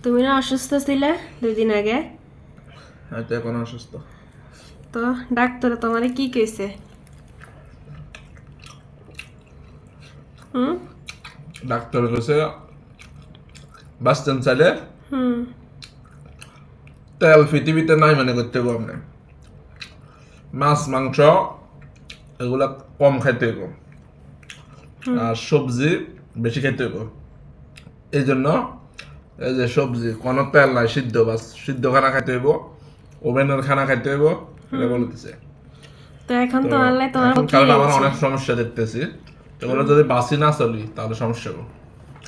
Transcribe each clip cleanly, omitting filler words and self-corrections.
তুমি না অসুস্থ ছিলে 2 দিন আগে? হ্যাঁ, তো এখন অসুস্থ। তো ডাক্তার তোমারে কি কইছে? ডাক্তার কাছে বাঁচতেন চাইলে তেল পৃথিবীতে নাই মানে করতে হবে আপনি। মাছ মাংস এগুলা কম খাইতে হইব, আর সবজি বেশি খাইতে হইব। এই জন্য এই যে সবজি কোনো তেল নাই, সিদ্ধ বাস সিদ্ধ খানা খাইতে হইব, ওভেনের খানা খাইতে হইব, এটা বলতেছে। তো এখন তোমার এখন কারণ আমার অনেক সমস্যা দেখতেছি, এগুলো যদি বাসি না চলি তাহলে সমস্যা হবে।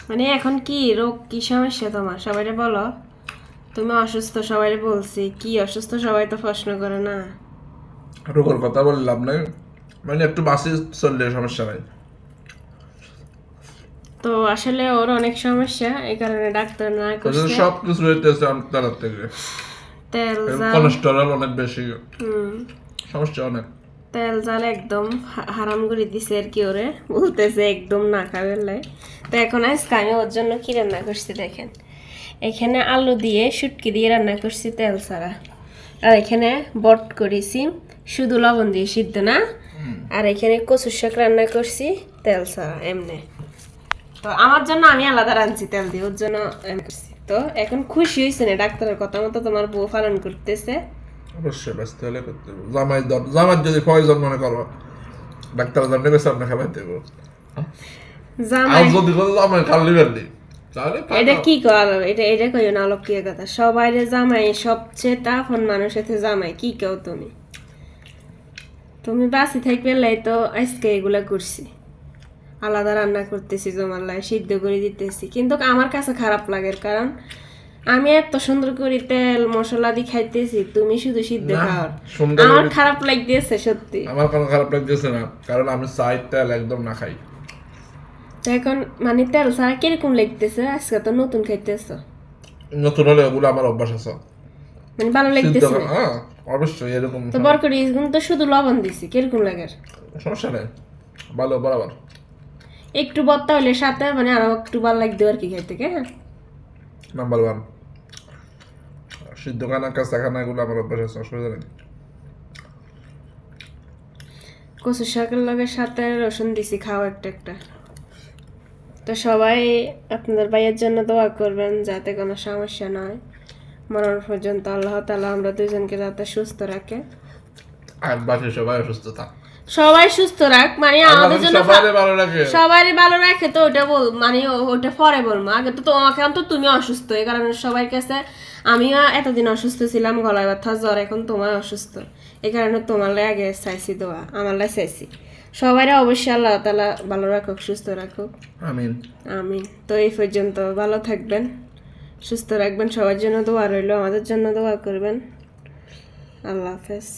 মানে এখন কি রোগ, কি সমস্যা তোমার? সবাইরে বলো তুমি অসুস্থ। সবাইরে বলছি কি অসুস্থ, সবাই তো প্রশ্ন করে না। রোগের কথা বলে লাভ নাই, মানে একটু বাসি চললে সমস্যা নাই। তো আসলে ওর অনেক সমস্যা, এই কারণে ডাক্তার না করছে। সব কিছু হইতেছে তার থেকে, তেল জাল, কোলেস্টেরল অনেক বেশি, সমস্যা অনেক। তেল জাল একদম হারাম করে দিছে আর কি, ওরে বলতেছে একদম না খাবে। তো এখন আজকে আমি ওর জন্য কি রান্না করছি দেখেন। এখানে আলু দিয়ে শুটকি দিয়ে রান্না করছি তেল ছাড়া, আর এখানে বট করেছি শুধু লবণ দিয়ে সিদ্ধ না, আর এখানে কচুর শাক রান্না করছি তেল ছাড়া এমনি। তো আমার জন্য আমি আলাদা রাঁধছি তেল দিয়ে, ওর জন্য এমনি করছি। তো এখন খুশি হয়েছে না ডাক্তারের কথা মতো তোমার বউ পালন করতেছে? অবশ্যই ব্যস্ত হলে করতে হবে। জামাই যদি প্রয়োজন মনে করো ডাক্তার জানলে বেশি আপনি খাবার দেবো। জামাই যদি জামাই খালি বেরলি তাহলে এটা কি কর, এটা কইও না অলক্ষীয় কথা। সবাইরে জামাই, সবচেয়ে টাফন মানুষের জামাই কি কেউ তুমি বাসি থাকবে লাই তো আজকে এগুলা করছি, আলাদা রান্না করতেছি তোমার লাই, সিদ্ধ করে দিতেছি। কিন্তু আমার কাছে খারাপ লাগে, কারণ আমি এত সুন্দর করে তেল মশলা দিয়ে খাইতেছি, তুমি শুধু সিদ্ধ খাও। আমার খারাপ লাগতেছে সত্যি। আমার কোনো খারাপ লাগতেছে না, কারণ আমি চাই তেল একদম না খাই। এখন মানে তেল ছাড়া কিরকম লাগতেছে? আজকে তো নতুন খাইতেছো। নতুন হলে ওগুলো আমার অভ্যাস আছে, মানে ভালো লাগতেছে না? হ্যাঁ অবশ্যই এরকম। তো বরকরি তো শুধু লবণ দিছি, কিরকম লাগে? সমস্যা নেই, ভালো বরাবর। একটু বত্তা হলে সাথে মানে আরো একটু ভালো লাগতো আর কি খাইতে। হ্যাঁ, নাম্বার 1 সিদ্ধ খানা কাঁচা খানা এগুলো আমার অভ্যাস আছে, অসুবিধা নেই। কচু শাকের লগে সাথে রসুন দিছি, খাও একটা। তো সবাই আপনাদের ভাইয়ের জন্য দোয়া করবেন যাতে কোনো সমস্যা না হয়, মরণ পর্যন্ত আল্লাহ তাআলা আমরা দুজনকে যাতে সুস্থ রাখে, আর বাকি সবাই অসুস্থ থাক, সবাই সুস্থ রাখ। মানে আমাদের জন্য সবারই ভালো রাখে। তো ওটা বল, মানে ওটা পরে বলবো, আগে তো তোমাকে তো তুমি অসুস্থ, এই কারণে সবার কাছে আমিও এতদিন অসুস্থ ছিলাম, গলায় ব্যথা জ্বর, এখন তোমার অসুস্থ, এই কারণে তোমার লাই আগে চাইছি দোয়া, আমার লাই চাইছি। সবাই অবশ্যই আল্লাহ তাআলা ভালো রাখুক, সুস্থ রাখুক, আমিন আমিন। তো এই পর্যন্ত ভালো থাকবেন, সুস্থ রাখবেন, সবার জন্য দোয়া রইল, আমাদের জন্য দোয়া করবেন। আল্লাহ হাফেজ।